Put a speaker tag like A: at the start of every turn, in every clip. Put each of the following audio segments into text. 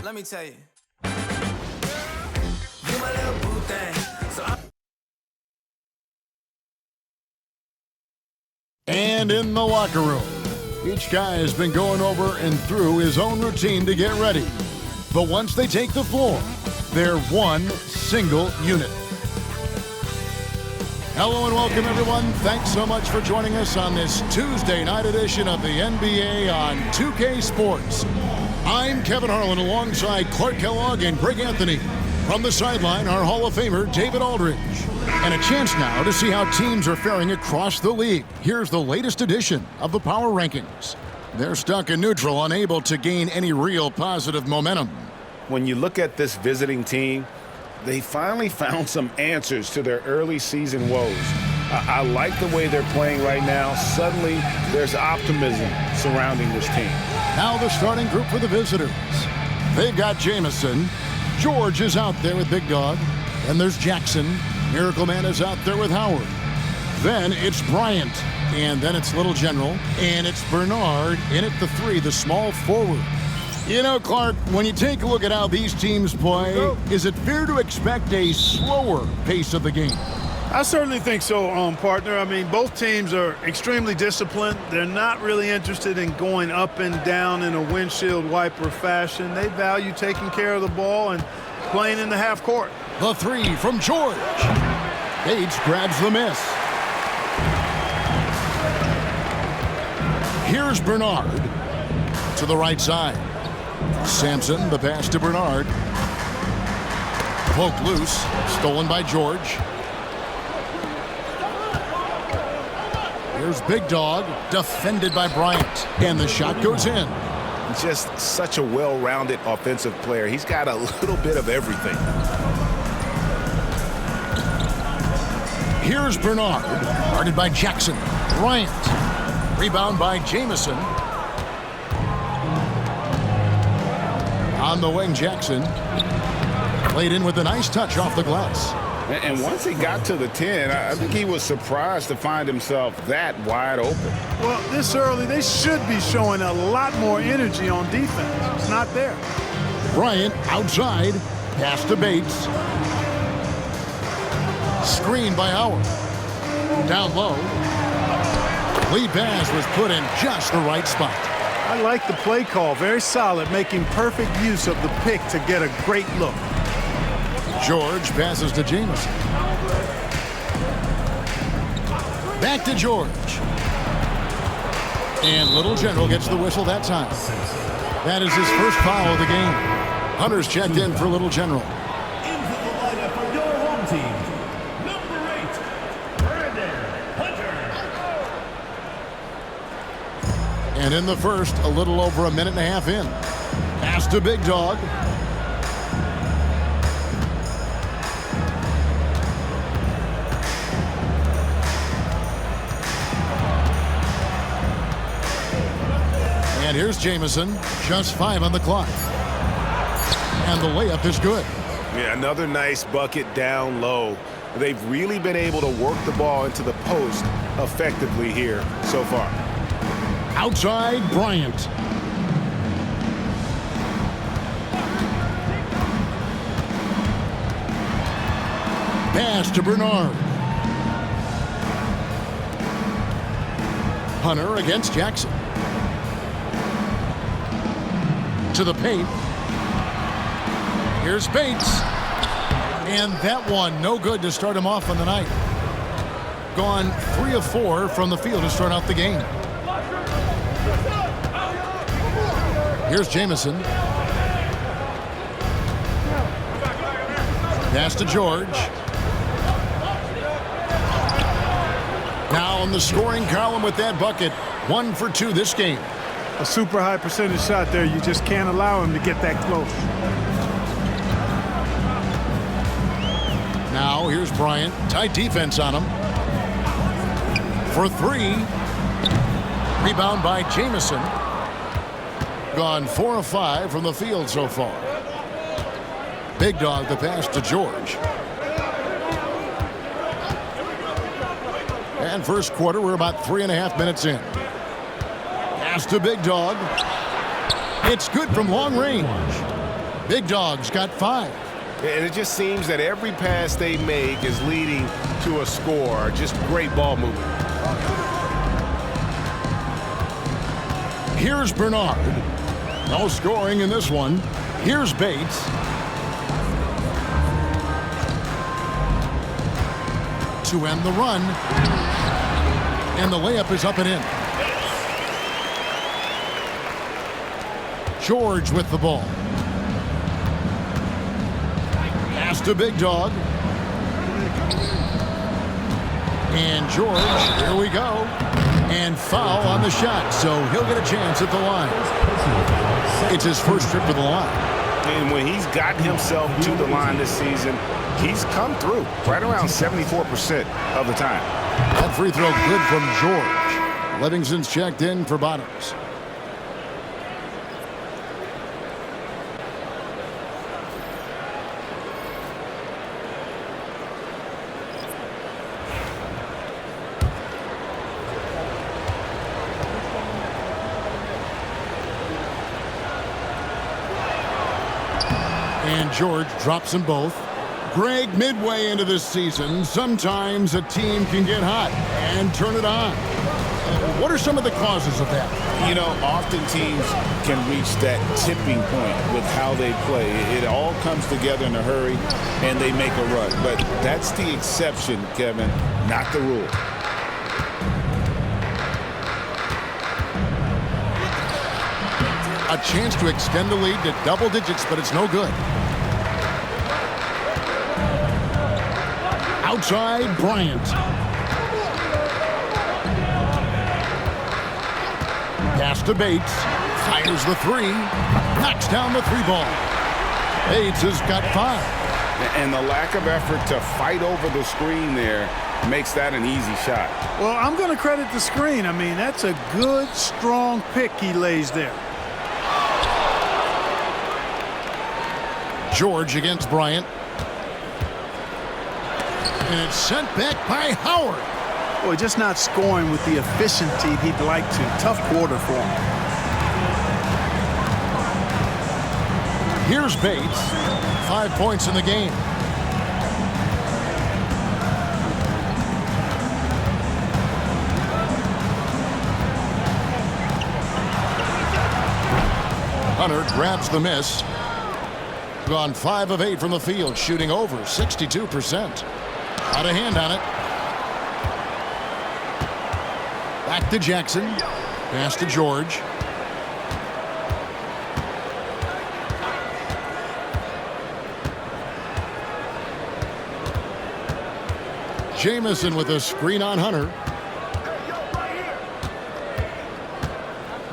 A: Let me tell you. You my little boo thing.
B: And in the locker room, each guy has been going over and through his own routine to get ready. But once they take the floor, they're one single unit. Hello and welcome, everyone. Thanks so much for joining us on this Tuesday night edition of the NBA on 2K Sports. I'm Kevin Harlan alongside Clark Kellogg and Greg Anthony. From the sideline, our Hall of Famer, David Aldridge. And a chance now to see how teams are faring across the league. Here's the latest edition of the Power Rankings. They're stuck in neutral, unable to gain any real positive momentum.
C: When you look at this visiting team, they finally found some answers to their early season woes. I like the way they're playing right now. Suddenly, there's optimism surrounding this team.
B: Now the starting group for the visitors. They've got Jamison. George is out there with Big Dog. And there's Jackson. Miracle Man is out there with Howard. Then it's Bryant. And then it's Little General. And it's Bernard in at the 3, the small forward. You know, Clark, when you take a look at how these teams play, is it fair to expect a slower pace of the game?
D: I certainly think so, partner. I mean, both teams are extremely disciplined. They're not really interested in going up and down in a windshield wiper fashion. They value taking care of the ball and playing in the half court.
B: The 3 from George. Bates grabs the miss. Here's Bernard to the right side. Sampson, the pass to Bernard. Poked loose, stolen by George. Here's Big Dog, defended by Bryant. And the shot goes in.
C: Just such a well-rounded offensive player. He's got a little bit of everything.
B: Here's Bernard, guarded by Jackson. Bryant, rebound by Jamison. On the wing, Jackson. Played in with a nice touch off the glass.
C: And once he got to the 10, I think he was surprised to find himself that wide open.
D: Well, this early, they should be showing a lot more energy on defense. It's not there.
B: Bryant outside. Pass to Bates. Screen by Howard. Down low. Lead pass was put in just the right spot.
D: I like the play call. Very solid, making perfect use of the pick to get a great look.
B: George passes to Jamison. Back to George. And Little General gets the whistle that time. That is his first foul of the game. Hunter's checked in for Little General.
E: Into the lineup for your home team, number 8, Brandon Hunter.
B: And in the first, a little over a minute and a half in. Pass to Big Dog. And here's Jamison, just 5 on the clock. And the layup is good.
C: Yeah, another nice bucket down low. They've really been able to work the ball into the post effectively here so far.
B: Outside, Bryant. Pass to Bernard. Hunter against Jackson. To the paint. Here's Bates. And that one, no good to start him off on the night. Gone 3 of 4 from the field to start out the game. Here's Jamison. Pass to George. Now on the scoring column with that bucket. 1 for 2 this game.
D: A super high percentage shot there. You just can't allow him to get that close.
B: Now here's Bryant. Tight defense on him. For 3. Rebound by Jamison. Gone 4 of 5 from the field so far. Big Dog the pass to George. And first quarter, we're about 3.5 minutes in. Pass to Big Dog. It's good from long range. Big Dog's got 5.
C: And it just seems that every pass they make is leading to a score. Just great ball movement.
B: Here's Bernard. No scoring in this one. Here's Bates. To end the run. And the layup is up and in. George with the ball. Pass to Big Dog. And George, here we go. And foul on the shot, so he'll get a chance at the line. It's his first trip to the line.
C: And when he's gotten himself to the line this season, he's come through right around 74% of the time.
B: That free throw good from George. Livingston's checked in for Bottoms. And George drops them both. Greg, midway into this season, sometimes a team can get hot and turn it on. What are some of the causes of that?
C: You know, often teams can reach that tipping point with how they play. It all comes together in a hurry, and they make a run. But that's the exception, Kevin, not the rule.
B: A chance to extend the lead to double digits, but it's no good. Outside, Bryant. Pass to Bates. Fires the 3. Knocks down the 3 ball. Bates has got 5.
C: And the lack of effort to fight over the screen there makes that an easy shot.
D: Well, I'm going to credit the screen. I mean, that's a good, strong pick he lays there.
B: George against Bryant. And it's sent back by Howard.
D: Boy, just not scoring with the efficiency he'd like to. Tough quarter for him.
B: Here's Bates. 5 points in the game. Hunter grabs the miss. Gone 5 of 8 from the field, shooting over 62%. Out of hand on it. Back to Jackson. Pass to George. Jamison with a screen on Hunter.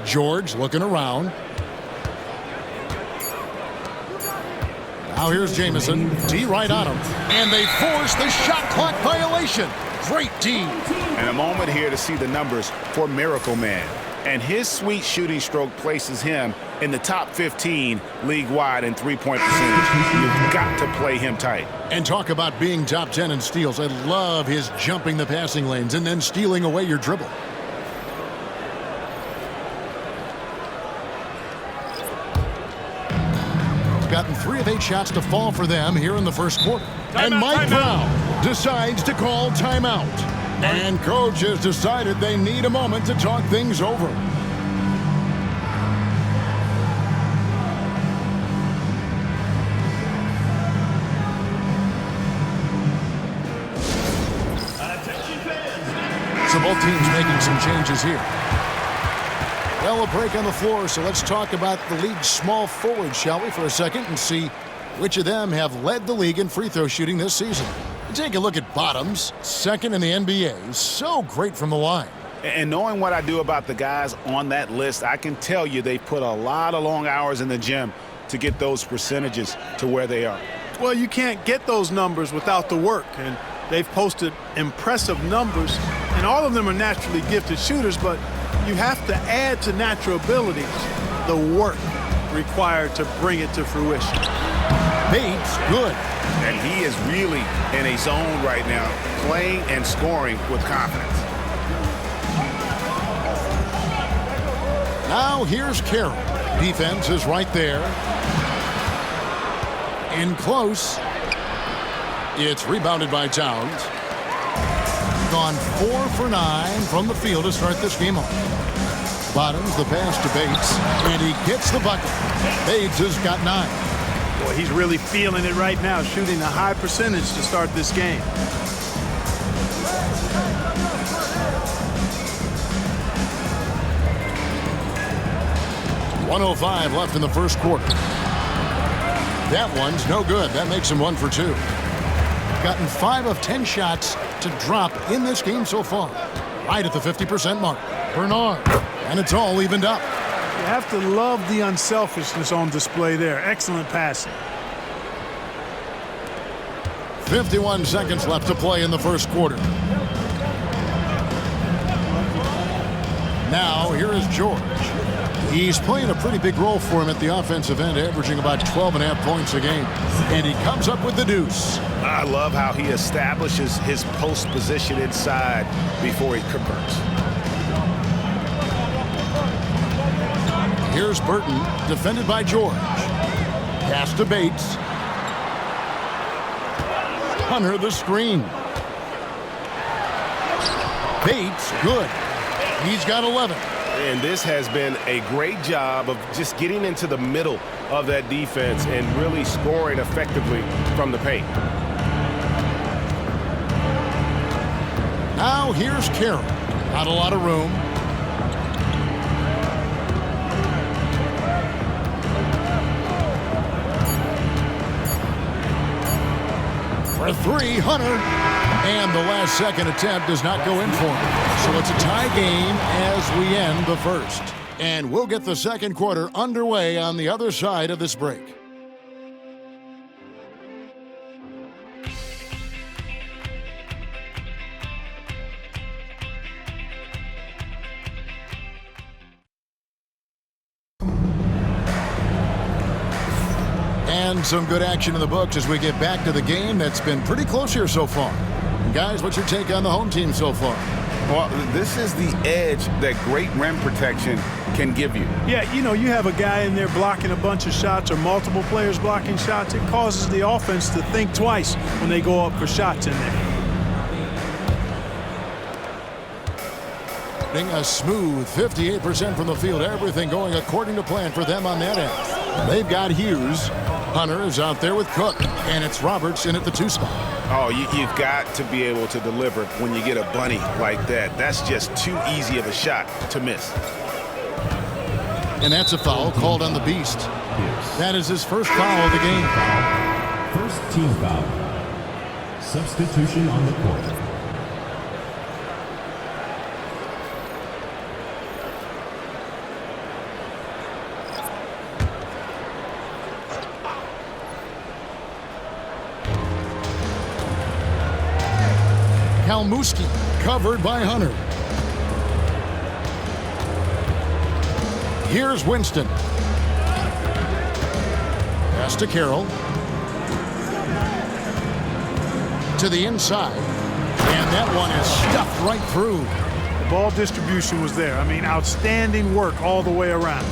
B: George looking around. Now here's Jamison. D right on him. And they force the shot clock violation. Great D.
C: And a moment here to see the numbers for Miracle Man. And his sweet shooting stroke places him in the top 15 league-wide in three-point percentage. You've got to play him tight.
B: And talk about being top 10 in steals. I love his jumping the passing lanes and then stealing away your dribble. Gotten 3 of 8 shots to fall for them here in the first quarter. And Mike Brown decides to call timeout. And coach has decided they need a moment to talk things over. So both teams making some changes here. Well, a break on the floor, so let's talk about the league's small forwards, shall we, for a second, and see which of them have led the league in free throw shooting this season. Take a look at Bottoms, second in the NBA. So great from the line.
C: And knowing what I do about the guys on that list, I can tell you they put a lot of long hours in the gym to get those percentages to where they are.
D: Well, you can't get those numbers without the work, and they've posted impressive numbers, and all of them are naturally gifted shooters, but you have to add to natural abilities the work required to bring it to fruition.
B: Bates, good.
C: And he is really in a zone right now, playing and scoring with confidence.
B: Now here's Carroll. Defense is right there. In close. It's rebounded by Towns. Gone 4 for 9 from the field to start this game off. Bottoms the pass to Bates, and he gets the bucket. Bates has got 9.
D: Boy, he's really feeling it right now, shooting a high percentage to start this game. .105 left in the first quarter.
B: That one's no good. That makes him 1 for 2. Gotten 5 of 10 shots to drop in this game so far. Right at the 50% mark. Bernard. And it's all evened up.
D: You have to love the unselfishness on display there. Excellent passing.
B: 51 seconds left to play in the first quarter. Now, here is George. He's playing a pretty big role for him at the offensive end, averaging about 12.5 points a game. And he comes up with the deuce.
C: I love how he establishes his post position inside before he converts.
B: Here's Burton, defended by George. Pass to Bates. Hunter the screen. Bates, good. He's got 11.
C: And this has been a great job of just getting into the middle of that defense and really scoring effectively from the paint.
B: Now here's Carroll. Not a lot of room. For 3, Hunter. And the last second attempt does not go in for him. So it's a tie game as we end the first. And we'll get the second quarter underway on the other side of this break. And some good action in the books as we get back to the game that's been pretty close here so far. Guys, what's your take on the home team so far?
C: Well, this is the edge that great rim protection can give you.
D: Yeah, you know, you have a guy in there blocking a bunch of shots or multiple players blocking shots. It causes the offense to think twice when they go up for shots in there.
B: A smooth 58% from the field. Everything going according to plan for them on that end. They've got Hughes. Hunter is out there with Cook. And it's Roberts in at the 2 spot.
C: Oh, you've got to be able to deliver when you get a bunny like that. That's just too easy of a shot to miss.
B: And that's a foul called on the Beast. That is his first foul of the game.
E: First team foul. Substitution on the court.
B: Kalmuski covered by Hunter. Here's Winston. Pass to Carroll. To the inside. And that one is stuffed right through.
D: The ball distribution was there. I mean, outstanding work all the way around.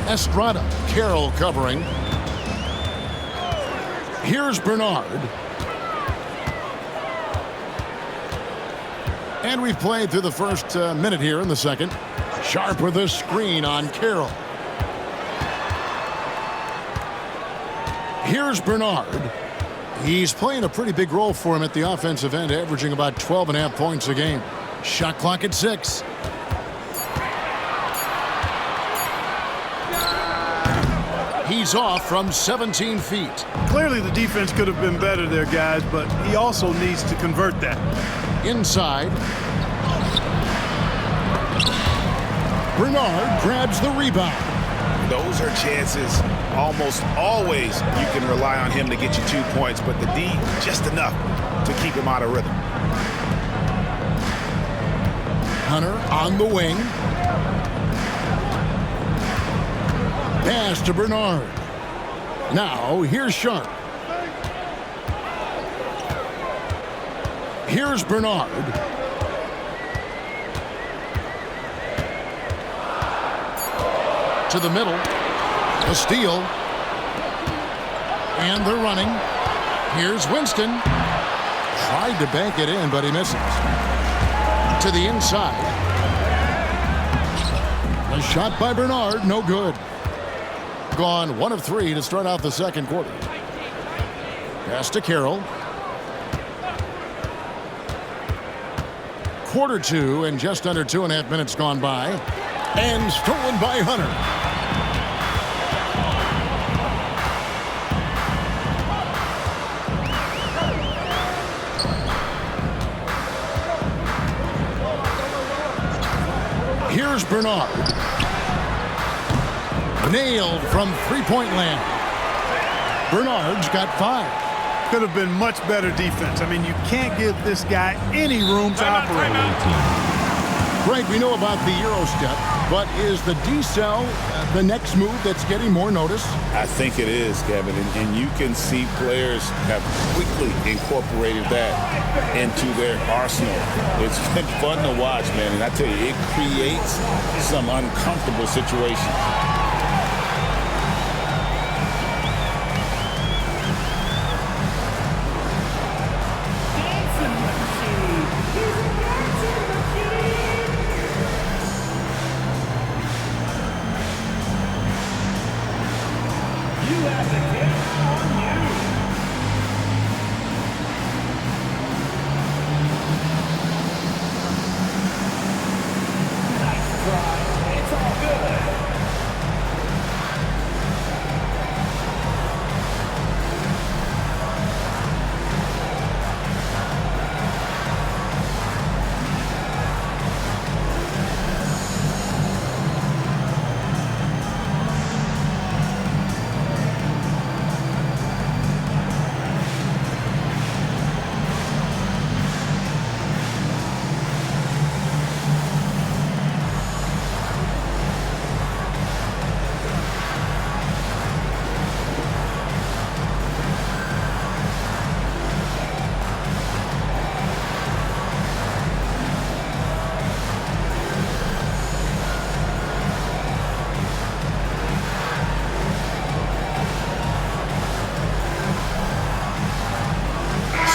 B: Estrada. Carroll covering. Here's Bernard. And we've played through the first minute here in the second. Sharp with a screen on Carroll. Here's Bernard. He's playing a pretty big role for him at the offensive end, averaging about 12.5 points a game. Shot clock at 6. He's off from 17 feet.
D: Clearly the defense could have been better there, guys, but he also needs to convert that.
B: Inside. Bernard grabs the rebound.
C: Those are chances almost always you can rely on him to get you 2 points, but the D just enough to keep him out of rhythm.
B: Hunter on the wing. Pass to Bernard. Now, here's Sharp. Here's Bernard. To the middle. A steal. And they're running. Here's Winston. Tried to bank it in, but he misses. To the inside. A shot by Bernard, no good. Gone 1 of 3 to start out the second quarter. Pass to Carroll. Quarter 2 and just under 2.5 minutes gone by. And stolen by Hunter. Here's Bernard. Nailed from three-point land. Bernard's got 5.
D: Could have been much better defense. I mean, you can't give this guy any room to operate.
B: Frank, we know about the Euro step, but is the D-cell the next move that's getting more notice?
C: I think it is, Kevin, and you can see players have quickly incorporated that into their arsenal. It's been fun to watch, man, and I tell you, it creates some uncomfortable situations.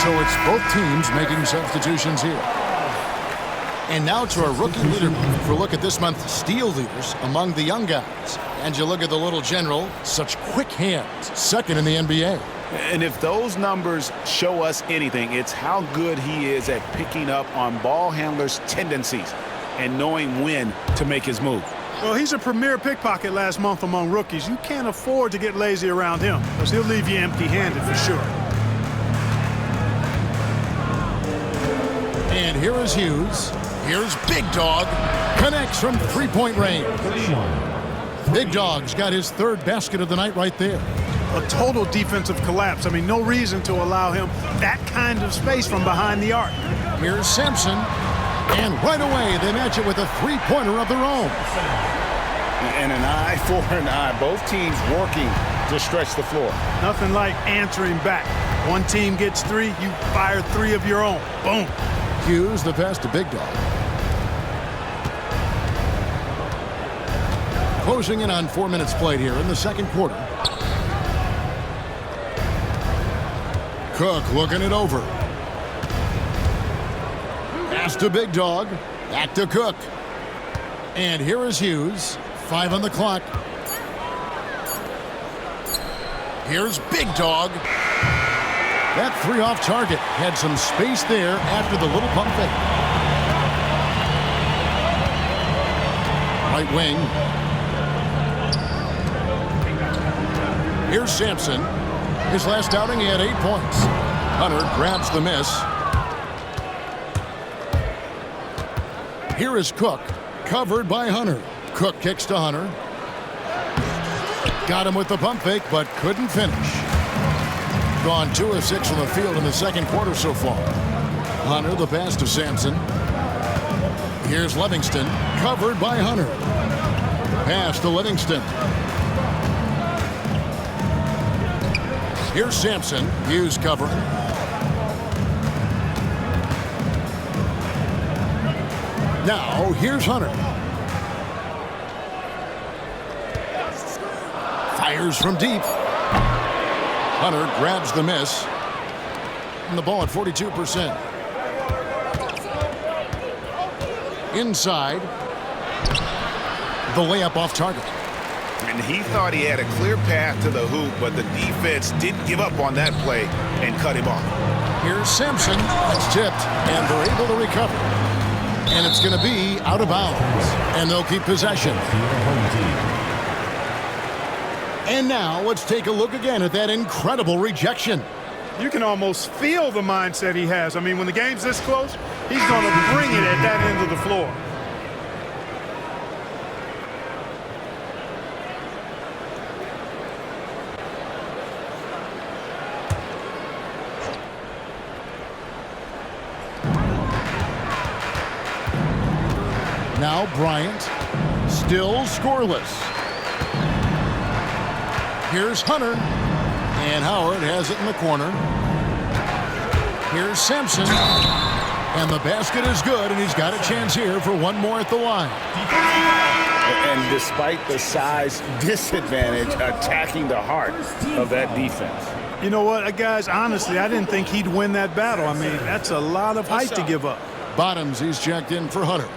B: So it's both teams making substitutions here. And now to our rookie leaderboard for a look at this month's steal leaders among the young guys. And you look at the little general, such quick hands, second in the NBA.
C: And if those numbers show us anything, it's how good he is at picking up on ball handlers' tendencies and knowing when to make his move.
D: Well, he's a premier pickpocket last month among rookies. You can't afford to get lazy around him, because he'll leave you empty-handed for sure.
B: And here is Hughes. Here's Big Dog. Connects from three-point range. Big Dog's got his third basket of the night right there.
D: A total defensive collapse. I mean, no reason to allow him that kind of space from behind the arc.
B: Here's Sampson. And right away, they match it with a three-pointer of their own.
C: And an eye for an eye. Both teams working to stretch the floor.
D: Nothing like answering back. One team gets 3, you fire 3 of your own. Boom.
B: Hughes, the pass to Big Dog. Closing in on 4 minutes played here in the second quarter. Cook looking it over. Pass to Big Dog. Back to Cook. And here is Hughes. 5 on the clock. Here's Big Dog. That 3 off target had some space there after the little pump fake. Right wing. Here's Sampson. His last outing, he had 8 points. Hunter grabs the miss. Here is Cook, covered by Hunter. Cook kicks to Hunter. Got him with the pump fake, but couldn't finish. Gone 2 of 6 from the field in the second quarter so far. Hunter, the pass to Sampson. Here's Livingston, covered by Hunter. Pass to Livingston. Here's Sampson. Hughes covering. Now, here's Hunter. Fires from deep. Hunter grabs the miss. And the ball at 42%. Inside. The layup off target.
C: And he thought he had a clear path to the hoop, but the defense didn't give up on that play and cut him off.
B: Here's Simpson. It's tipped, and they're able to recover. And it's going to be out of bounds. And they'll keep possession. And now let's take a look again at that incredible rejection.
D: You can almost feel the mindset he has. I mean, when the game's this close, he's going to bring it at that end of the floor.
B: Now Bryant, still scoreless. Here's Hunter, and Howard has it in the corner. Here's Simpson, and the basket is good, and he's got a chance here for one more at the line.
C: And despite the size disadvantage, attacking the heart of that defense.
D: You know what, guys, honestly, I didn't think he'd win that battle. I mean, that's a lot of height to give up.
B: Bottoms, he's checked in for Hunter.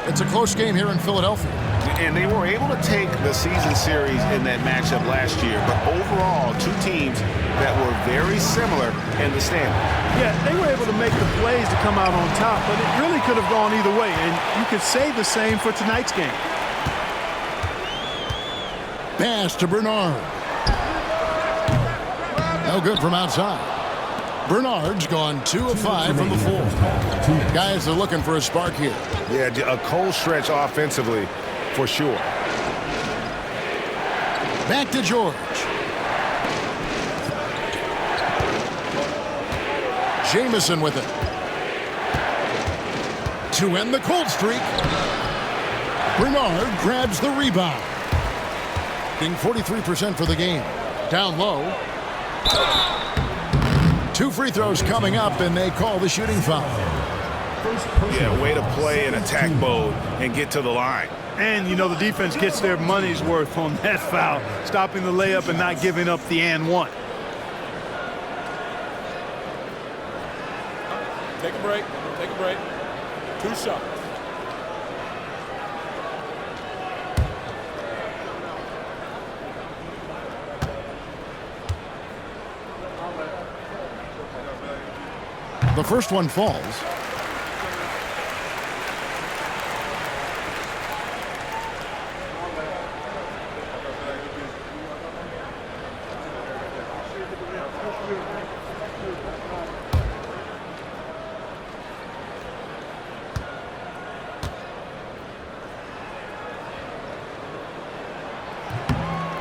B: It's a close game here in Philadelphia.
C: And they were able to take the season series in that matchup last year, but overall, two teams that were very similar in the standings.
D: Yeah, they were able to make the plays to come out on top, but it really could have gone either way, and you could say the same for tonight's game.
B: Pass to Bernard. No good from outside. Bernard's gone 2 of 5 from the floor. Guys are looking for a spark here.
C: Yeah, a cold stretch offensively for sure.
B: Back to George. Jamison with it. To end the cold streak. Bernard grabs the rebound. Being 43% for the game. Down low. 2 free throws coming up, and they call the shooting foul.
C: Yeah, way to play in attack mode and get to the line.
D: And, you know, the defense gets their money's worth on that foul, stopping the layup and not giving up the and one.
A: Take a break. Take a break. 2 shots.
B: The first one falls.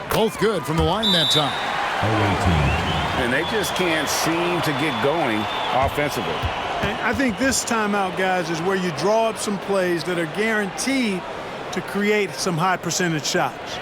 B: Both good from the line that time.
C: And they just can't seem to get going offensively.
D: And I think this timeout, guys, is where you draw up some plays that are guaranteed to create some high percentage shots.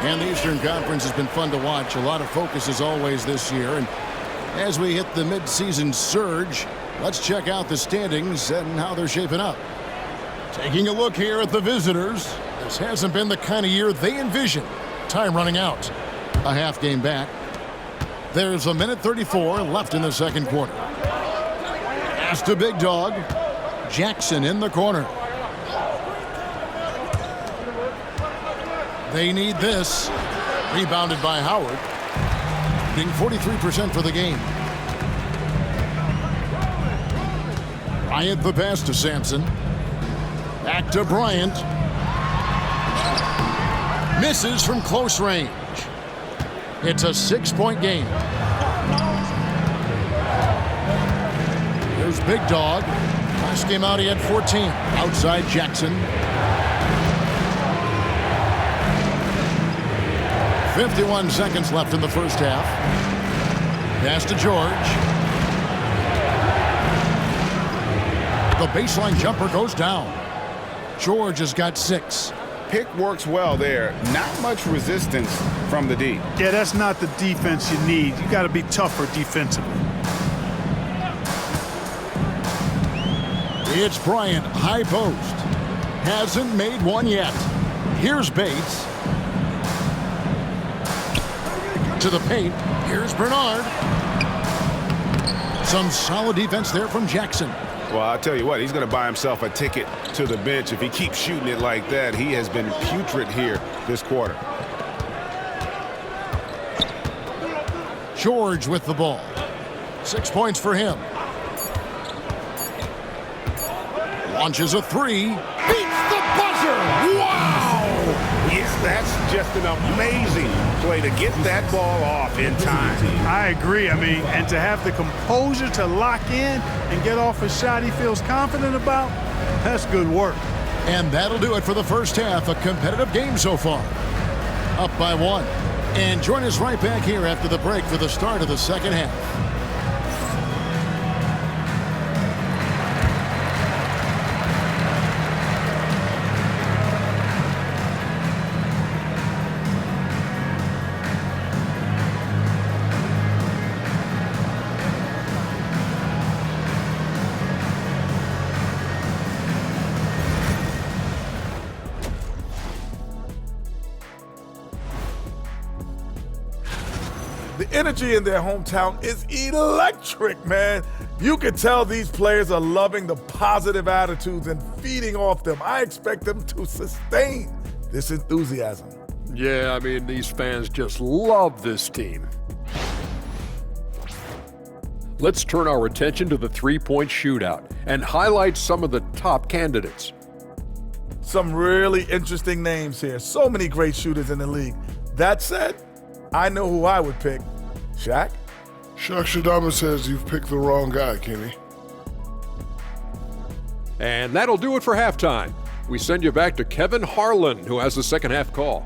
B: And the Eastern Conference has been fun to watch. A lot of focus as always this year. And as we hit the midseason surge, let's check out the standings and how they're shaping up. Taking a look here at the visitors. This hasn't been the kind of year they envisioned. Time running out. A half game back. There's a minute 34 left in the second quarter. Pass to Big Dog. Jackson in the corner. They need this. Rebounded by Howard. Being 43% for the game. Bryant the pass to Sampson. Back to Bryant. Misses from close range. It's a 6-point game. There's Big Dog. Last game out he had 14. Outside Jackson. 51 seconds left in the first half. Pass to George. The baseline jumper goes down. George has got 6.
C: Pick works well there. Not much resistance from the D.
D: Yeah, that's not the defense you need. You got to be tougher defensively.
B: It's Bryant, high post. Hasn't made one yet. Here's Bates. To the paint. Here's Bernard. Some solid defense there from Jackson.
C: Well, I'll tell you what, he's going to buy himself a ticket to the bench if he keeps shooting it like that. He has been putrid here this quarter.
B: George with the ball. 6 points for him. Launches a 3. Beats the buzzer. Wow!
C: Yes, that's just an amazing play to get that ball off in time.
D: I agree. I mean, and to have the composure to lock in and get off a shot he feels confident about, that's good work.
B: And that'll do it for the first half. A competitive game so far. Up by 1. And join us right back here after the break for the start of the second half.
F: The energy in their hometown is electric, man. You can tell these players are loving the positive attitudes and feeding off them. I expect them to sustain this enthusiasm.
A: Yeah, I mean, these fans just love this team. Let's turn our attention to the three-point shootout and highlight some of the top candidates.
F: Some really interesting names here. So many great shooters in the league. That said, I know who I would pick. Shaq?
G: Shaq Shadama says you've picked the wrong guy, Kenny.
A: And that'll do it for halftime. We send you back to Kevin Harlan, who has the second half call.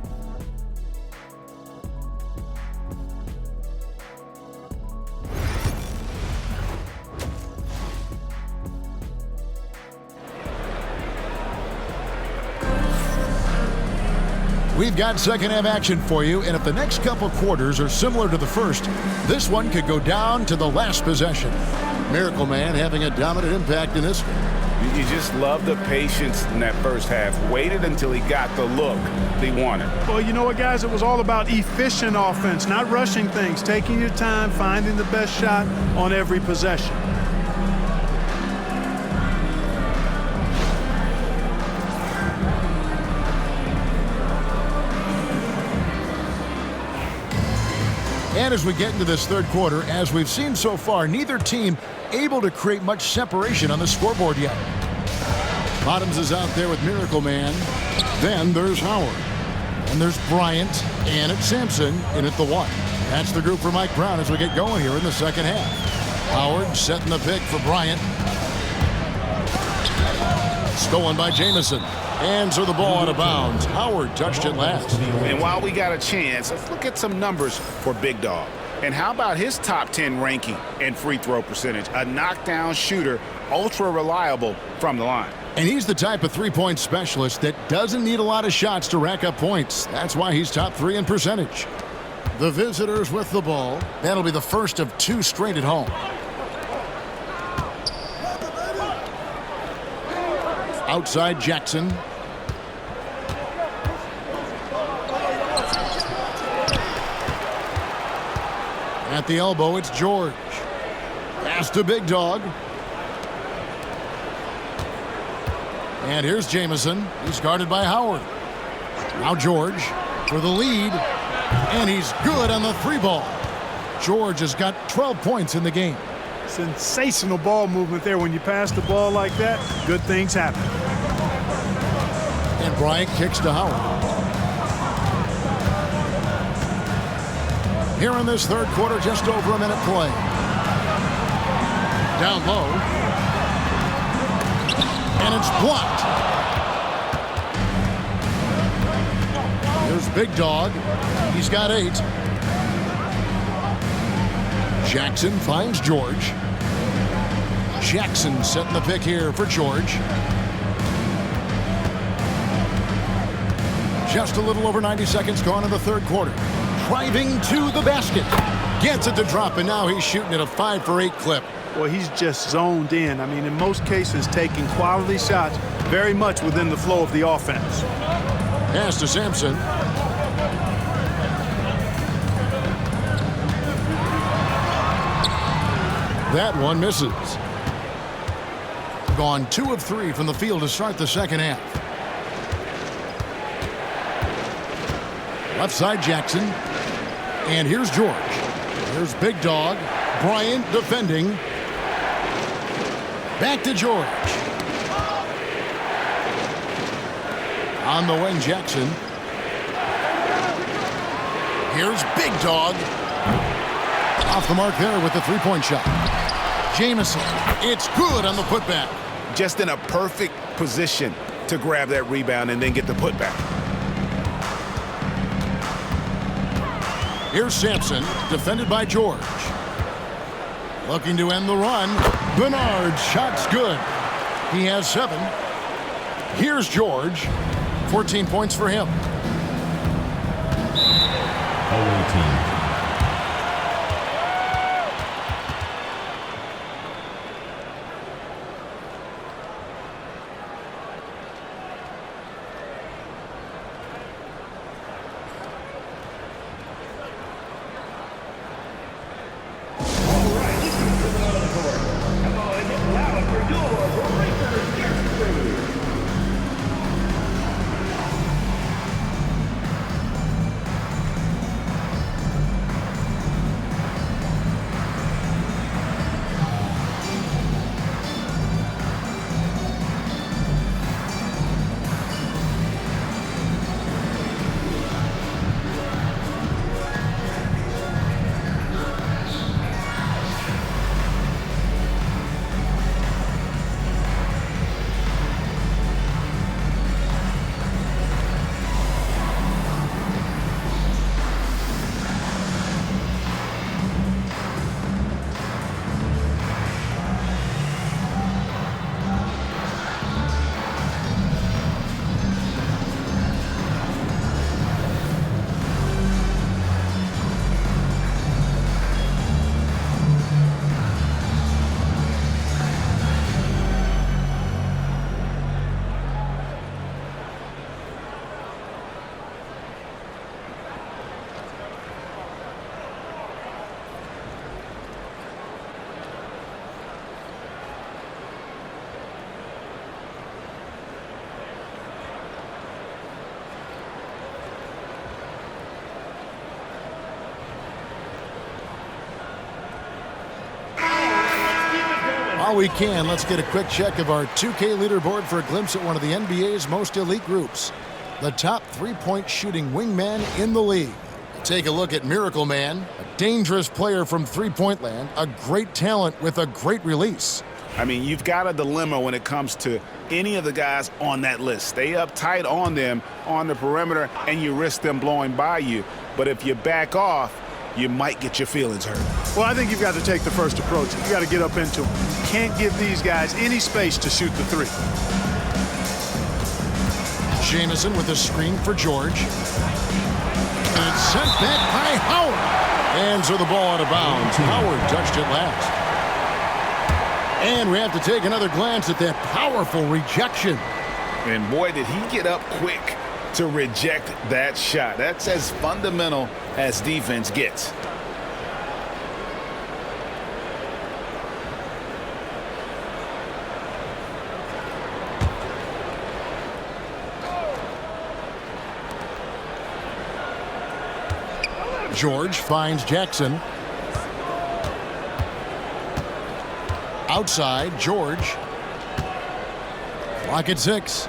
B: We've got second half action for you, and if the next couple quarters are similar to the first, this one could go down to the last possession. Miracle Man having a dominant impact in this one.
C: You just love the patience in that first half. Waited until he got the look he wanted.
D: Well, you know what, guys? It was all about efficient offense, not rushing things, taking your time, finding the best shot on every possession.
B: And as we get into this third quarter, as we've seen so far, neither team able to create much separation on the scoreboard yet. Bottoms is out there with Miracle Man. Then there's Howard. And there's Bryant, and it's Sampson in at the 1. That's the group for Mike Brown as we get going here in the second half. Howard setting the pick for Bryant. Stolen by Jamison. And so the ball out of bounds. Howard touched it last.
C: And while we got a chance, let's look at some numbers for Big Dog. And how about his top 10 ranking and free throw percentage? A knockdown shooter, ultra reliable from the line.
B: And he's the type of three-point specialist that doesn't need a lot of shots to rack up points. That's why he's top 3 in percentage. The visitors with the ball. That'll be the first of 2 straight at home. Outside Jackson. At the elbow, it's George. Pass to Big Dog. And here's Jamison. He's guarded by Howard. Now George for the lead. And he's good on the 3-ball. George has got 12 points in the game.
D: Sensational ball movement there. When you pass the ball like that, good things happen.
B: And Bryant kicks to Howard. Here in this third quarter, just over a minute play. Down low. And it's blocked. Here's Big Dog. He's got 8. Jackson finds George. Jackson setting the pick here for George. Just a little over 90 seconds gone in the third quarter. Driving to the basket. Gets it to drop, and now he's shooting at a 5 for 8 clip.
D: Well, he's just zoned in. I mean, in most cases, taking quality shots very much within the flow of the offense.
B: Pass to Sampson. That one misses. Gone 2 of 3 from the field to start the second half. Left side Jackson. And here's George. Here's Big Dog. Bryant defending. Back to George. On the wing, Jackson. Here's Big Dog. Off the mark there with the 3-point shot. Jamison. It's good on the putback.
C: Just in a perfect position to grab that rebound and then get the putback.
B: Here's Sampson, defended by George. Looking to end the run. Bernard, shot's good. He has 7. Here's George. 14 points for him. While we can, let's get a quick check of our 2K leaderboard for a glimpse at one of the NBA's most elite groups. The top 3-point shooting wingman in the league. Take a look at Miracle Man, a dangerous player from three-point land, a great talent with a great release.
C: I mean, you've got a dilemma when it comes to any of the guys on that list. Stay up tight on them on the perimeter, and you risk them blowing by you. But if you back off, you might get your feelings hurt.
D: Well, I think you've got to take the first approach. You got to get up into them. You can't give these guys any space to shoot the three.
B: Jamison with a screen for George. And it's sent back by Howard. And so the ball out of bounds. Howard touched it last. And we have to take another glance at that powerful rejection.
C: And boy, did he get up quick to reject that shot. That's as fundamental as defense gets.
B: George finds Jackson. Outside, George. Clock at 6.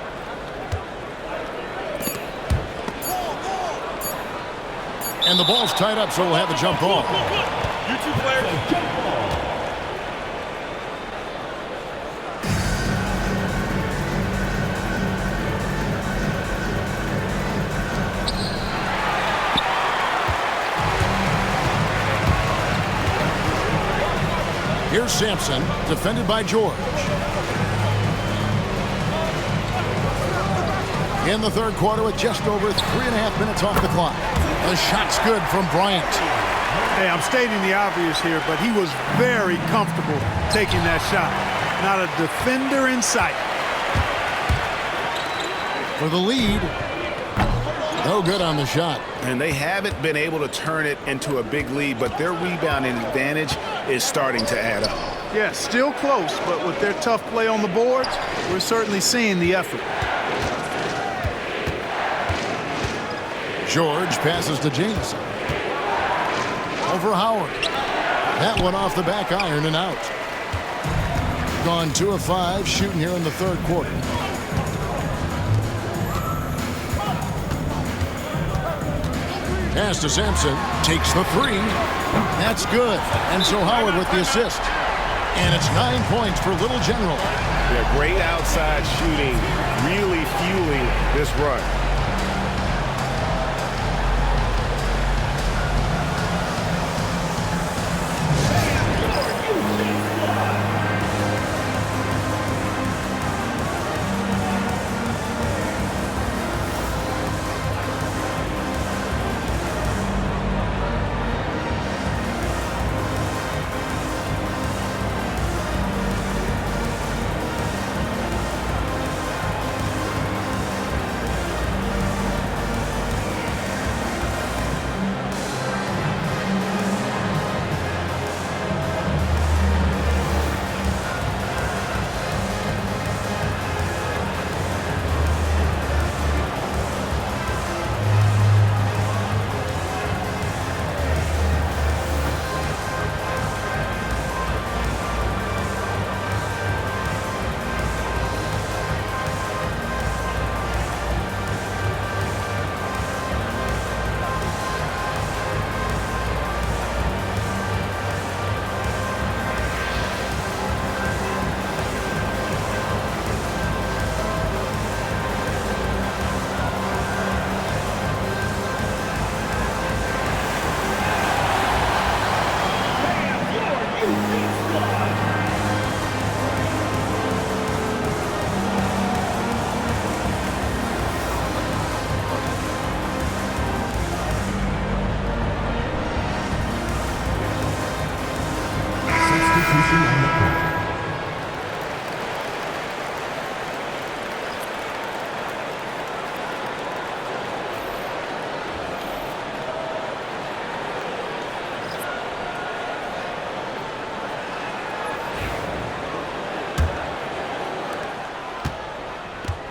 B: And the ball's tied up, so we'll have a jump ball.
E: You two players, jump ball.
B: Here's Sampson, defended by George. In the third quarter with just over 3.5 minutes off the clock. The shot's good from Bryant.
D: Hey, I'm stating the obvious here, but he was very comfortable taking that shot. Not a defender in sight.
B: For the lead. No good on the shot.
C: And they haven't been able to turn it into a big lead, but their rebounding advantage is starting to add up.
D: Yeah, still close, but with their tough play on the boards, we're certainly seeing the effort.
B: George passes to Jamison. Over Howard. That one off the back iron and out. Gone 2 of 5 shooting here in the third quarter. Pass to Sampson. Takes the 3. That's good. And so Howard with the assist. And it's 9 points for Little General.
C: Yeah, great outside shooting, really fueling this run.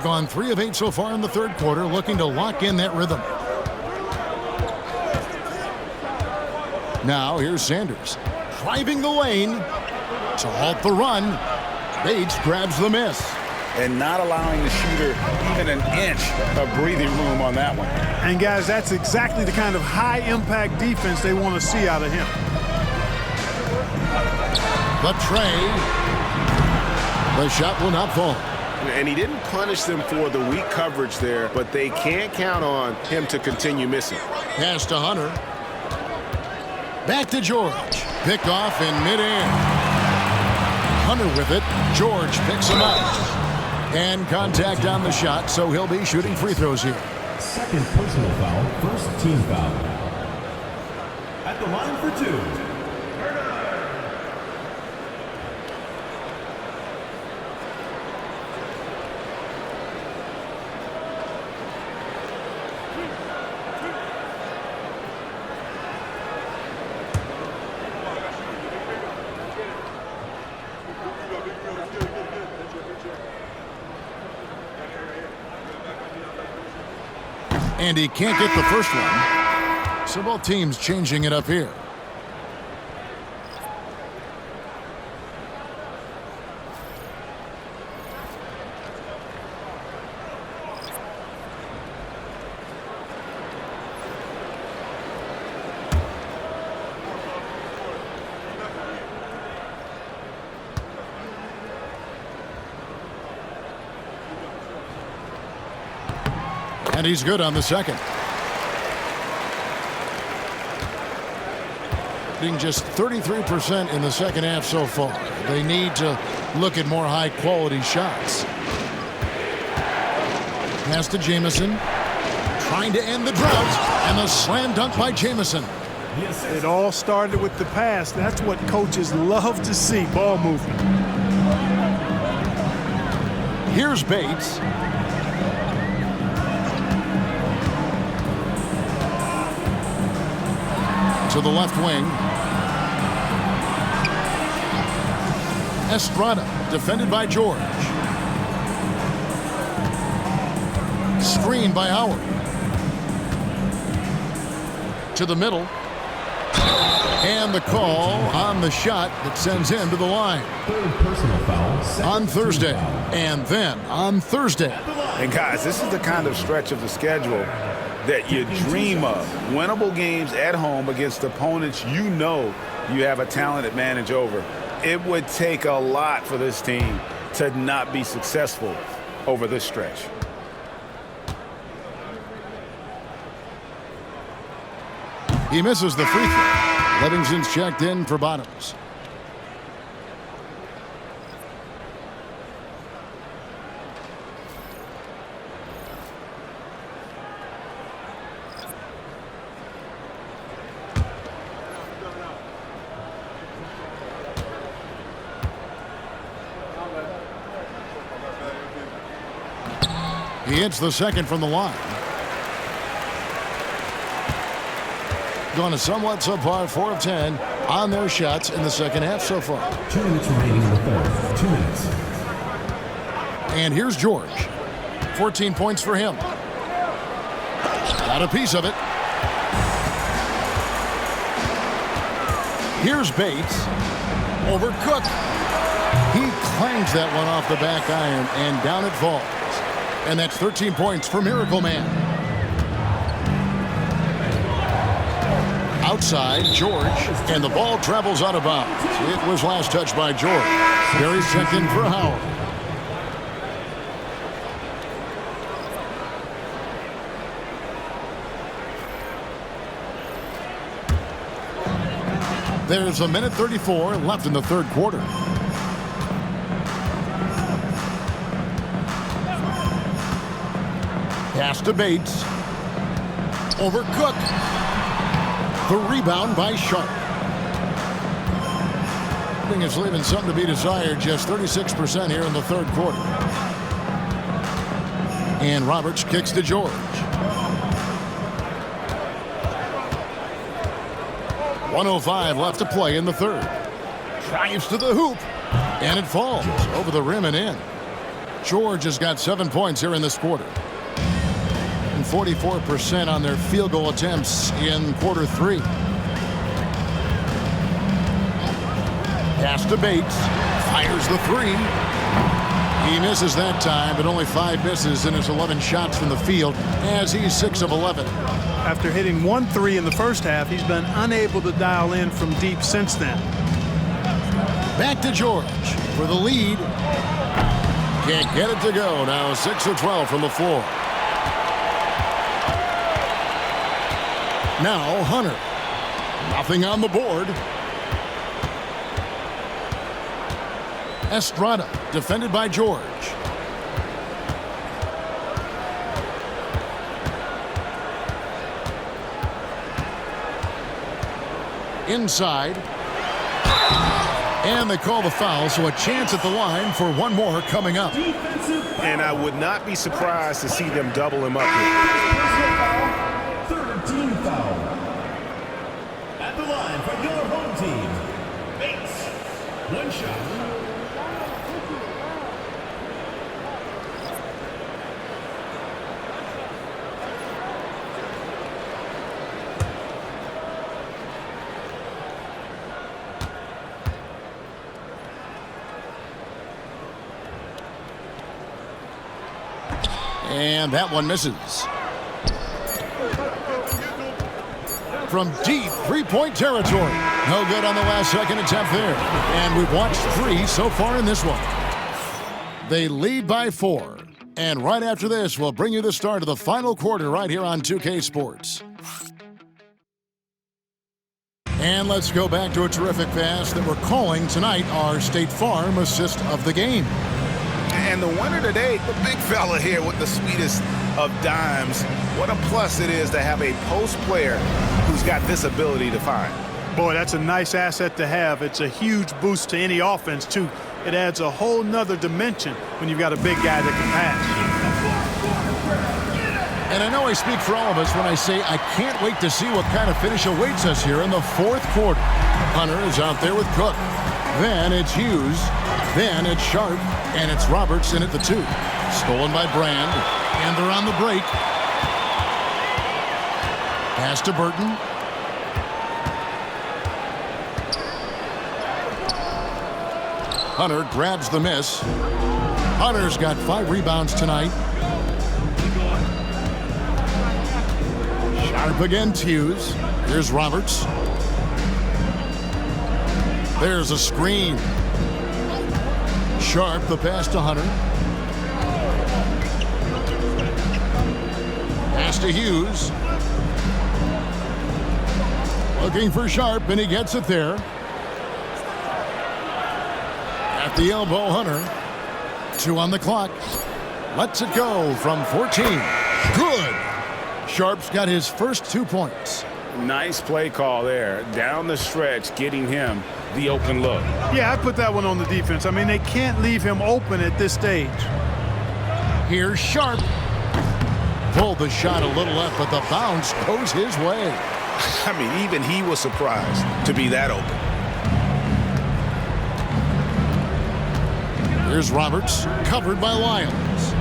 B: Gone 3 of 8 so far in the third quarter, looking to lock in that rhythm. Now here's Sanders driving the lane to halt the run. Bates grabs the miss.
C: And not allowing the shooter even an inch of breathing room on that one.
D: And guys, that's exactly the kind of high-impact defense they want to see out of him.
B: The tray. The shot will not fall.
C: And he didn't punish them for the weak coverage there, but they can't count on him to continue missing.
B: Pass to Hunter. Back to George. Pick off in midair. Hunter with it. George picks him up. And contact on the shot, so he'll be shooting free throws here.
E: Second personal foul, first team foul. At the line for two.
B: And he can't get the first one. So both teams changing it up here. And he's good on the second. Being just 33% in the second half so far. They need to look at more high-quality shots. Pass to Jamison. Trying to end the drought. And the slam dunk by Jamison.
D: It all started with the pass. That's what coaches love to see, ball movement.
B: Here's Bates. To the left wing. Estrada, defended by George. Screen by Howard. To the middle. And the call on the shot that sends him to the line.
E: Third personal foul.
B: On Thursday. And then on Thursday.
C: And guys, this is the kind of stretch of the schedule that you dream of. Winnable games at home against opponents you know you have a talent advantage over. It would take a lot for this team to not be successful over this stretch.
B: He misses the free throw. Livingston's checked in for Bottoms. He hits the second from the line. Going a somewhat subpar 4 of 10 on their shots in the second half so far.
E: 2 minutes remaining in the third. 2 minutes.
B: And here's George. 14 points for him. Got a piece of it. Here's Bates. Over Cook. He clangs that one off the back iron, and down it falls. And that's 13 points for Miracle Man. Outside, George, and the ball travels out of bounds. It was last touched by George. Barry's checked in for Howard. There's a minute 34 left in the third quarter. Pass to Bates. Over Cook. The rebound by Sharp. I think it's leaving something to be desired. Just 36% here in the third quarter. And Roberts kicks to George. 1:05 left to play in the third. Drives to the hoop. And it falls over the rim and in. George has got 7 points here in this quarter. 44% on their field goal attempts in quarter three. Pass to Bates. Fires the three. He misses that time, but only 5 misses in his 11 shots from the field as he's 6 of 11.
D: After hitting 1 3 in the first half, he's been unable to dial in from deep since then.
B: Back to George for the lead. Can't get it to go. Now 6 of 12 from the floor. Now Hunter. Nothing on the board. Estrada, defended by George. Inside. And they call the foul, so a chance at the line for one more coming up.
C: And I would not be surprised to see them double him up here.
E: Third team foul. At the line for your home team, Bates. One shot.
B: And that one misses. From deep three-point territory. No good on the last second attempt there. And we've watched 3 so far in this one. They lead by 4. And right after this, we'll bring you the start of the final quarter right here on 2K Sports. And let's go back to a terrific pass that we're calling tonight our State Farm assist of the game.
C: And the winner today, the big fella here with the sweetest of dimes. What a plus it is to have a post player who's got this ability to find.
D: Boy, that's a nice asset to have. It's a huge boost to any offense, too. It adds a whole nother dimension when you've got a big guy that can pass.
B: And I know I speak for all of us when I say I can't wait to see what kind of finish awaits us here in the fourth quarter. Hunter is out there with Cook. Then it's Hughes. Then it's Sharp. And it's Roberts in at the 2. Stolen by Brand. And they're on the break. Pass to Burton. Hunter grabs the miss. Hunter's got 5 rebounds tonight. Sharp against Hughes. Here's Roberts. There's a screen. Sharp, the pass to Hunter. Pass to Hughes. Looking for Sharp, and he gets it there. At the elbow, Hunter. 2 on the clock. Lets it go from 14. Good. Sharp's got his first 2 points.
C: Nice play call there. Down the stretch, getting him the open look.
D: Yeah, I put that one on the defense. I mean, they can't leave him open at this stage.
B: Here's Sharp. Pulled the shot a little left, but the bounce goes his way.
C: I mean, even he was surprised to be that open.
B: Here's Roberts, covered by Lyons.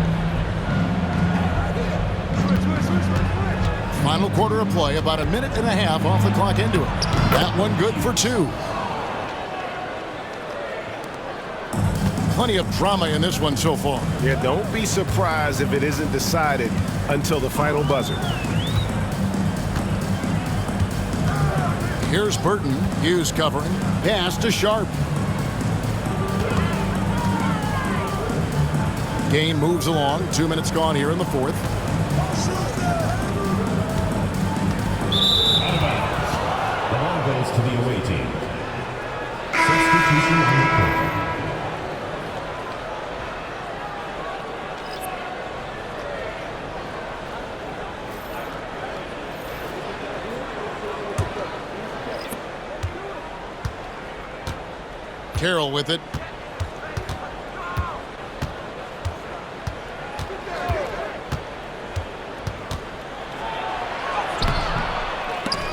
B: Final quarter of play, about a minute and a half off the clock into it. That one good for 2. Plenty of drama in this one so far.
C: Yeah, don't be surprised if it isn't decided until the final buzzer.
B: Here's Burton. Hughes covering. Pass to Sharp. Game moves along. 2 minutes gone here in the fourth.
E: The ball goes to the away team. Substitution on the court.
B: Carroll with it.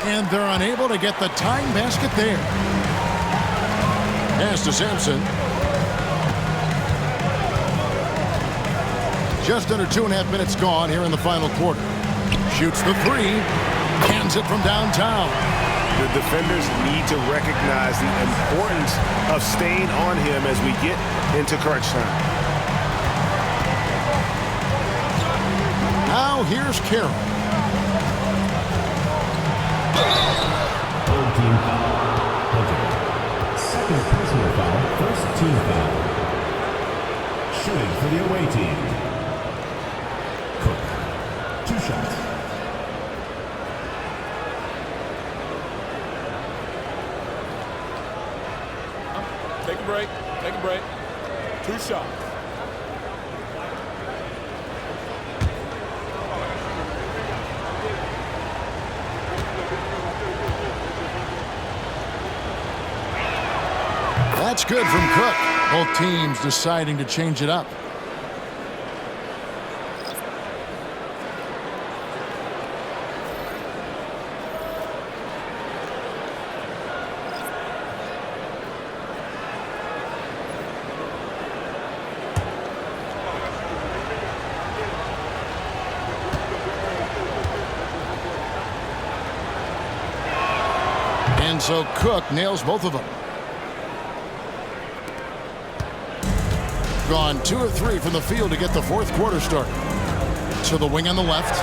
B: And they're unable to get the tying basket there. Pass to Sampson. Just under 2.5 minutes gone here in the final quarter. Shoots the 3. Hands it from downtown.
C: The defenders need to recognize the importance of staying on him as we get into crunch time.
B: Now here's Carroll.
E: Third team foul. Hunter. Second personal foul. First team foul. Shooting for the away team. Cook. 2 shots.
H: Take a break. Take a break. 2 shots.
B: shot's good from Cook. Both teams deciding to change it up. And so Cook nails both of them. Gone 2 of 3 from the field to get the fourth quarter started. To the wing on the left.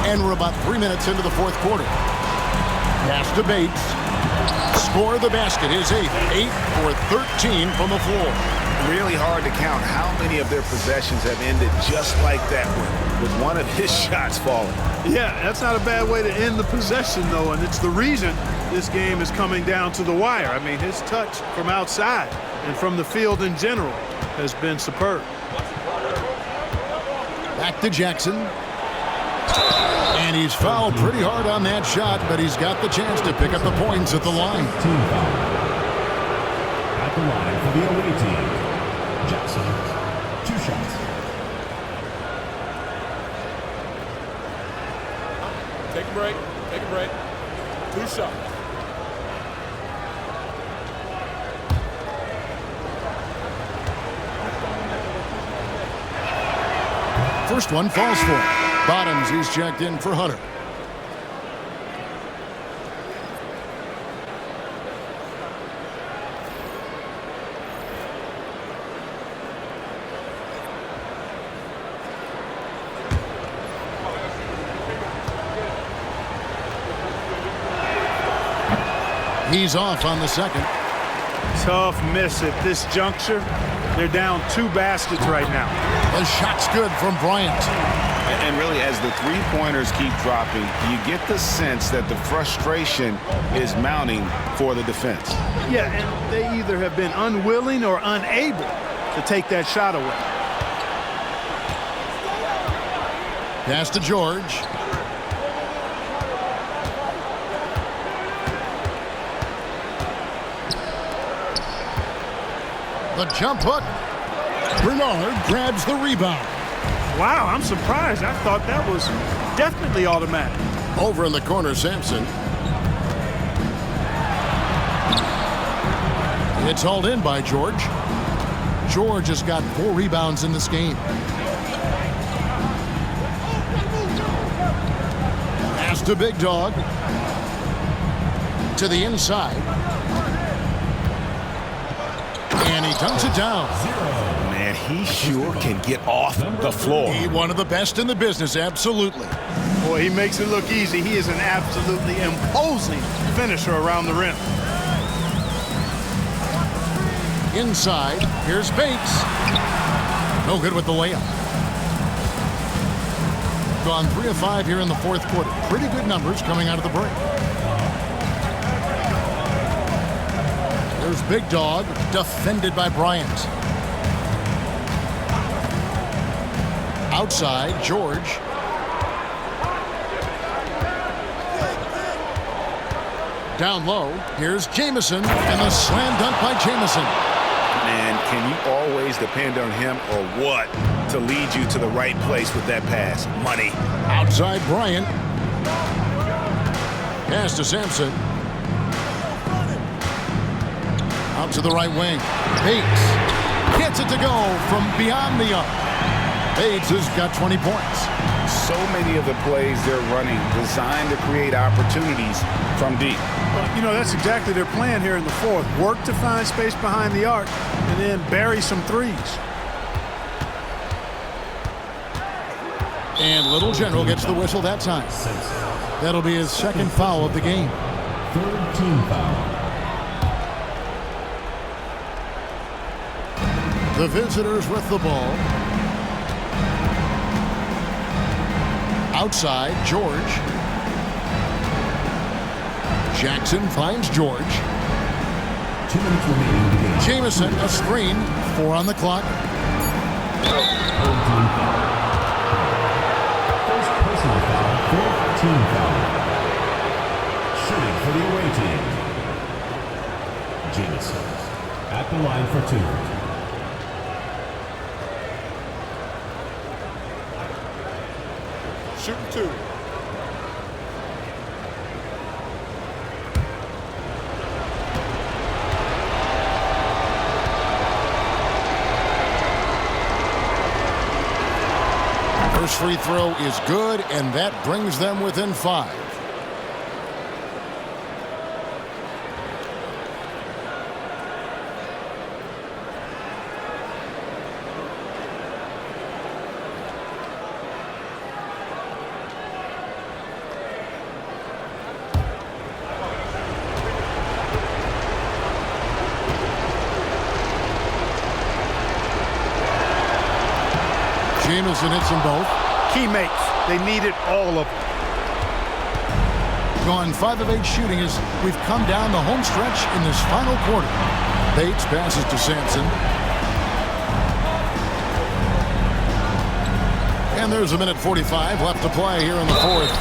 B: And we're about 3 minutes into the fourth quarter. Pass to Bates. Score the basket, his 8th. 8 for 13 from the floor.
C: Really hard to count how many of their possessions have ended just like that one, with one of his shots falling.
D: Yeah, that's not a bad way to end the possession, though, and it's the reason this game is coming down to the wire. I mean, his touch from outside and from the field in general has been superb.
B: Back to Jackson. And he's fouled pretty hard on that shot, but he's got the chance to pick up the points at the line.
E: Team foul. At the line for the away team. Jackson, 2 shots.
H: Take a break. Take a break. 2 shots.
B: First one falls for him. Bottoms, he's checked in for Hunter. He's off on the second.
D: Tough miss at this juncture. They're down 2 baskets right now.
B: The shot's good from Bryant.
C: And really, as the three-pointers keep dropping, you get the sense that the frustration is mounting for the defense.
D: Yeah, and they either have been unwilling or unable to take that shot away.
B: Pass to George. The jump hook. Bernard grabs the rebound.
D: Wow, I'm surprised. I thought that was definitely automatic.
B: Over in the corner, Sampson. It's hauled in by George. George has got 4 rebounds in this game. Pass to Big Dog. To the inside. And he dunks it down.
C: Man, he sure can get off the floor.
B: He one of the best in the business, absolutely.
D: Boy, he makes it look easy. He is an absolutely imposing finisher around the rim.
B: Inside, here's Bates. No good with the layup. Gone 3 of 5 here in the fourth quarter. Pretty good numbers coming out of the break. There's Big Dog, defended by Bryant. Outside, George. Down low, here's Jamison, and the slam dunk by Jamison.
C: Man, can you always depend on him or what to lead you to the right place with that pass? Money.
B: Outside, Bryant. Pass to Sampson. Out to the right wing. Bates gets it to go from beyond the arc. Bates has got 20 points.
C: So many of the plays they're running designed to create opportunities from deep.
D: Well, you know, that's exactly their plan here in the fourth. Work to find space behind the arc and then bury some threes.
B: And Little General gets the whistle that time. That'll be his second foul of the game.
E: 3rd team foul.
B: The visitors with the ball. Outside, George. Jackson finds George.
E: 2 minutes remaining in the game.
B: Jamison, a screen. 4 on the clock.
E: 3rd team foul. First personal foul, 4th team foul. Shooting for the away team. Jamison at the line for 2.
H: Shooting 2.
B: First free throw is good, and that brings them within 5. Jamison hits them both.
D: Key makes. They needed all of them.
B: Gone 5 of 8 shooting as we've come down the home stretch in this final quarter. Bates passes to Sampson. And there's a minute 45 left to play here in the fourth.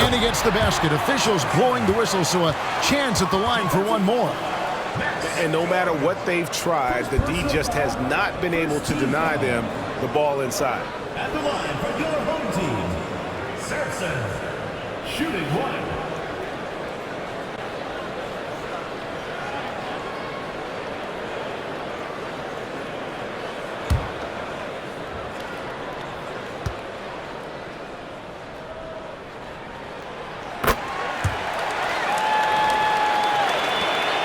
B: And he gets the basket. Officials blowing the whistle, so a chance at the line for one more.
C: And no matter what they've tried, the D just has not been able to deny them the ball inside.
E: At the line for your home team, Saracen, shooting 1.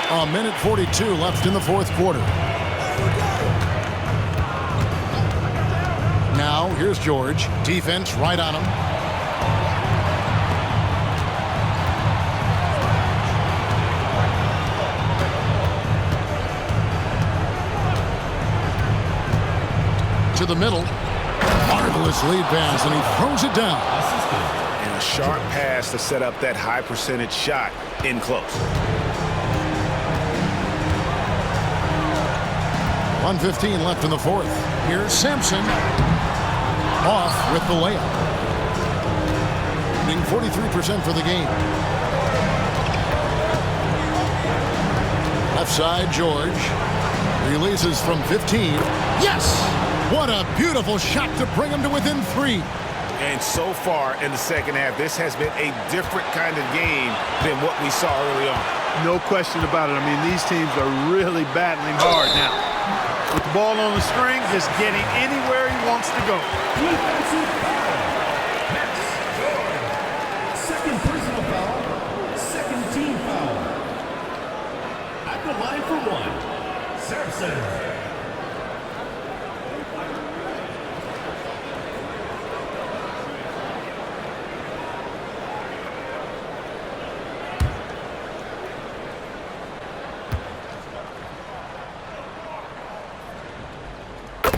B: A minute 42 left in the fourth quarter. Now, here's George. Defense right on him. To the middle. Marvelous lead pass, and he throws it down.
C: And a sharp pass to set up that high percentage shot in close.
B: 1:15 left in the fourth. Here's Sampson. Off with the layup. Winning 43% for the game. Left side, George. Releases from 15. Yes! What a beautiful shot to bring him to within 3.
C: And so far in the second half, this has been a different kind of game than what we saw early on.
D: No question about it. I mean, these teams are really battling hard now. With the ball on the string, just getting anywhere he wants to go.
E: Defensive foul. Max George. Second personal foul. Second team foul. At the line for 1, Saracen.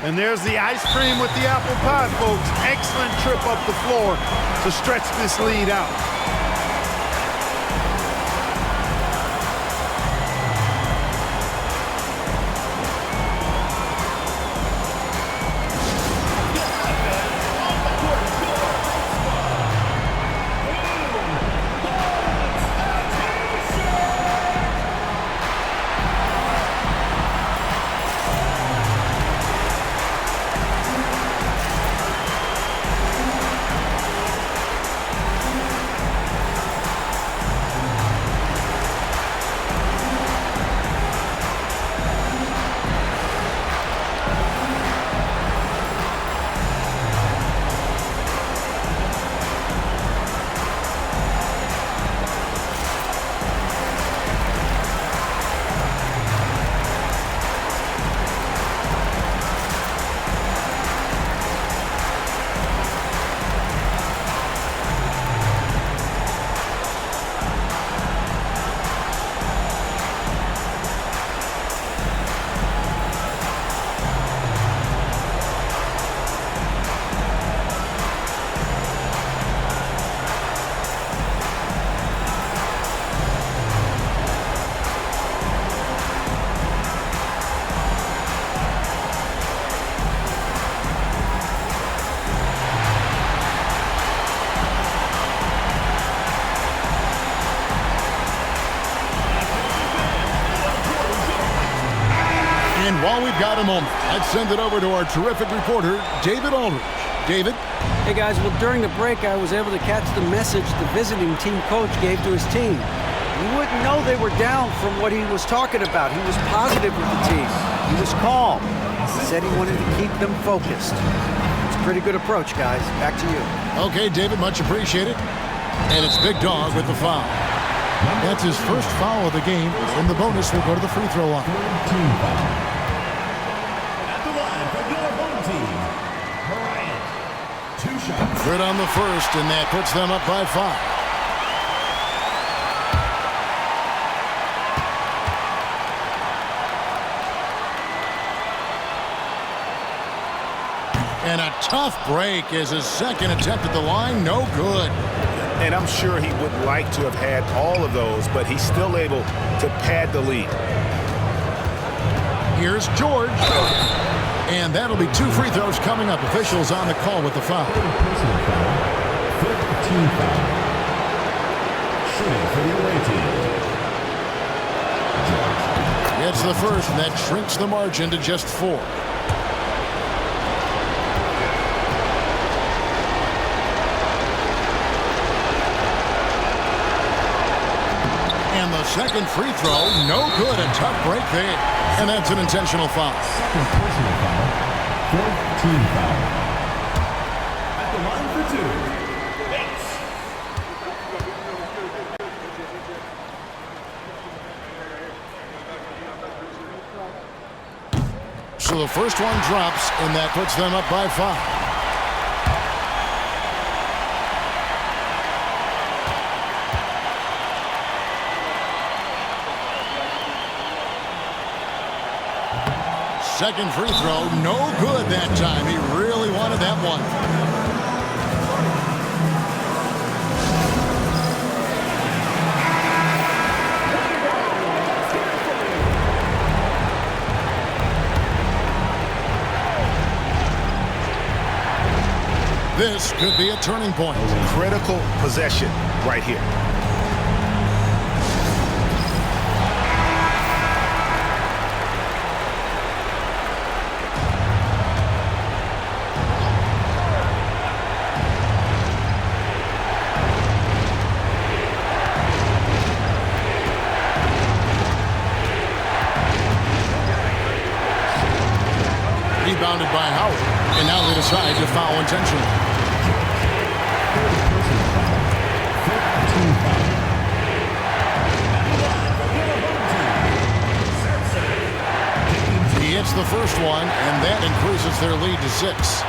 D: And there's the ice cream with the apple pie, folks. Excellent trip up the floor to stretch this lead out.
B: While we've got a moment, let's send it over to our terrific reporter, David Aldridge. David?
I: Hey guys, well during the break I was able to catch the message the visiting team coach gave to his team. You wouldn't know they were down from what he was talking about. He was positive with the team. He was calm. He said he wanted to keep them focused. It's a pretty good approach, guys. Back to you.
B: Okay, David, much appreciated. And it's Big Dog with the foul. That's his first foul of the game, and the bonus will go to the free throw line.
E: Team foul. At the line for your home team, Bryant. 2 shots.
B: Good on the first, and that puts them up by 5. And a tough break is his second attempt at the line. No good.
C: And I'm sure he would like to have had all of those, but he's still able to pad the lead.
B: Here's George. And that'll be 2 free throws coming up. Officials on the call with the foul.
E: Personal foul. 5th team foul. Shooting for the away team.
B: Gets the first, and that shrinks the margin to just 4. And the second free throw, no good. A tough break there. And that's an intentional foul.
E: Second personal foul. 4th team foul. At the line for 2. Bates.
B: So the first one drops, and that puts them up by 5. Second free throw, no good that time. He really wanted that one. This could be a turning point.
C: Critical possession right here.
B: Rebounded by Howard, and now they decide to foul intentionally. He hits the first one, and that increases their lead to 6.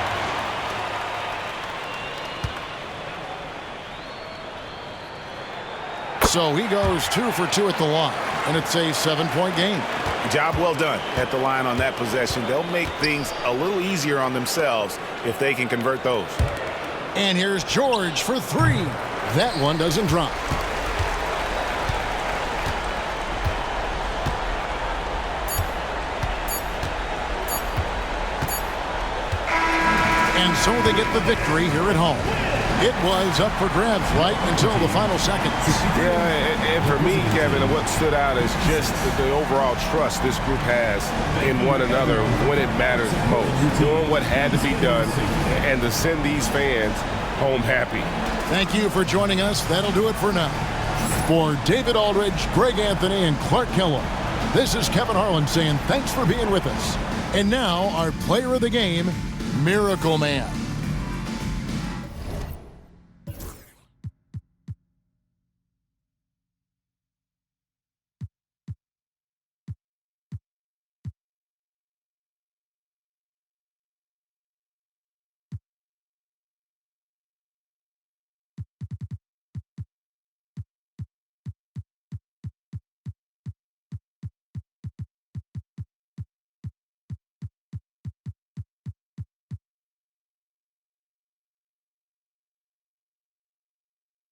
B: So he goes 2 for 2 at the line, and it's a 7-point game.
C: Job well done at the line on that possession. They'll make things a little easier on themselves if they can convert those.
B: And here's George for 3. That one doesn't drop. And so they get the victory here at home. It was up for grabs right until the final seconds.
C: Yeah, and for me, Kevin, what stood out is just the overall trust this group has in one another when it matters most. Doing what had to be done and to send these fans home happy.
B: Thank you for joining us. That'll do it for now. For David Aldridge, Greg Anthony, and Clark Kellogg, this is Kevin Harlan saying thanks for being with us. And now our player of the game, Miracle Man.